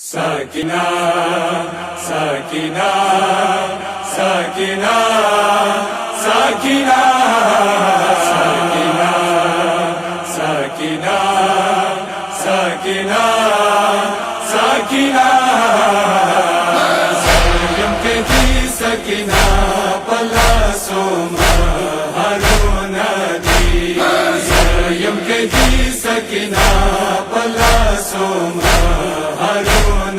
साकिना साकिना साकिना साकिना साकिना साकिना साकिना साकिना सयम के जी सकिना पला सोमा हरुन दी सयम के जी सकिना पला सोमा हरुन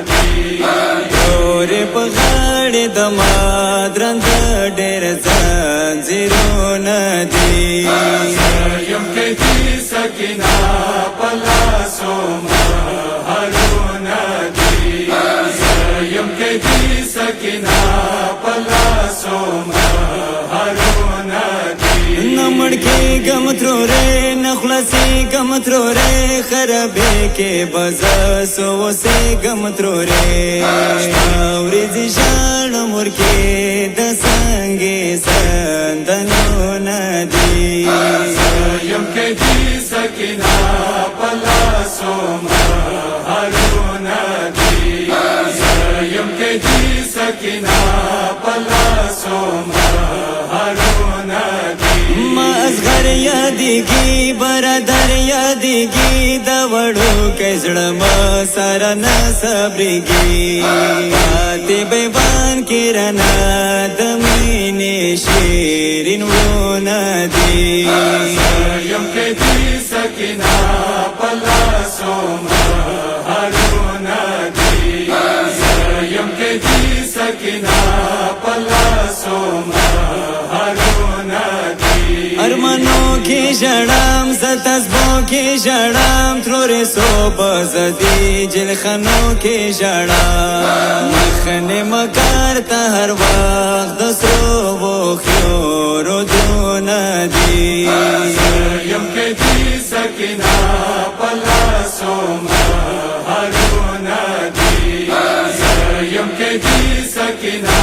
दी तोरे पहाड़ दमाद्रंद डेर ज़ंजीरों दी सयम के जी सकिना पला सोमा हरुन दी सयम के जी सकिना पला सोमा हरुन दी नमड़ के गम थ्रो रे नखलसी गम थ्रो रे खरबे के बजा सो से गम थ्रो रे औरी जिशान मुर के दसंगे संदनो नदी सयम के जी सकिना पला सोमा हरुन दी सयम के जी सकिना पला सोमा हरुन दी मज़गर यादिगी बरदर यादिगी दवड़ो कैसड़म सारा न सबरिगी आते बेवान किरणा दमीने शेरिन वो नदी सयम के जी सकिना पला सोमा हरुन दी सयम के जी सकिना पला सोमा हरुन दी अरमानों की जड़ाम सतस्बों की जड़ाम थ्रोरे सो बजदी जिलखनों की जड़ाम मखने मकार हर वक्त दसरो वो ख्योरो दो नदी सयम के जी सकिना पला सोमा हरुन दी सयम के जी सकिना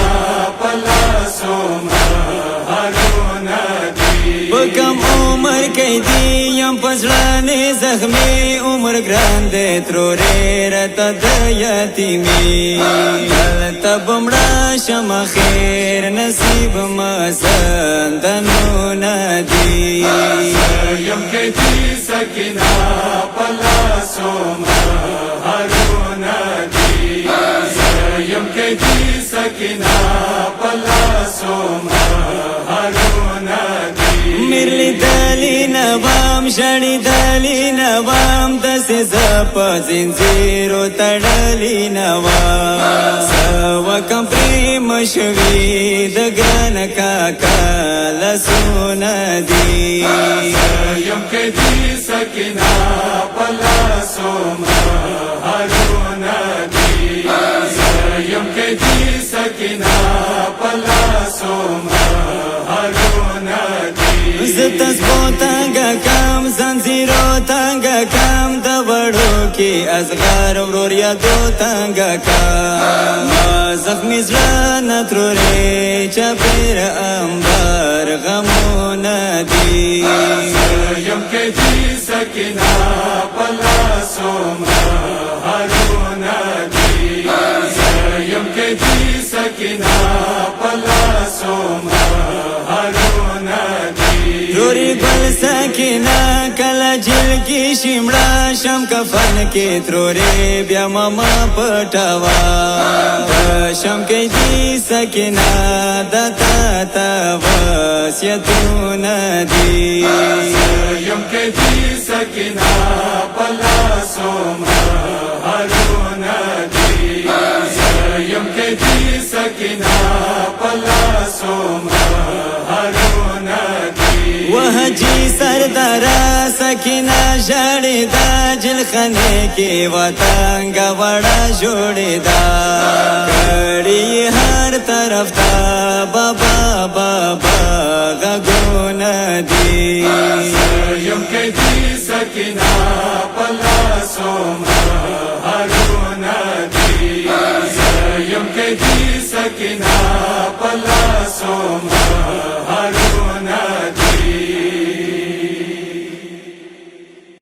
पला सोमा हरुन दी कम उम्र के दियम पसड़ाने जख्मी उम्र ग्रांदे त्रोरे रता दयतीमी तब बमड़ा शमा खैर नसीब मसंदनो नदी सयम के जी सकिना पला सोमा हरुन दी सयम के जी सकिना पला सोमा हरुन दी मिरली दली नवाम शनी दली नवाम दस जप जिंजीरो तड़ली नवाम सवा कम प्रेम शवी दगन का काल सुनदी सयम के जी सकिना पला सोमा हरुन दी सयम के जी सकिना पला सोमा हरुन दी तस्बो तंगा काम जंजीरो तंगा काम दवड़ो की असगार रोरिया दो तंगा काम जख्मी जलान त्रोरे चपेर अंबर गमो नदी सयम के जी सकिना पला सोमा हरुन दी सयम के जी सकिना पला सोमा हरुन दी रोरी गल सकिना कला जिल की शिमड़ा शम कफन के त्रोरे ब्या मामा पटावा शम के जी सकिना दता तवस्यतु नदी सयम के जी सकिना पला सोमा हरुन दी सयम के जी सकिना पला सोमा हरुन दी वह जी सरदारा सकिना जड़ेदा जिलखने के वतंगा बड़ा जोड़ेदा कड़ी हर तरफ था बाबा बाबा गगो नदी सयम के जी सकिना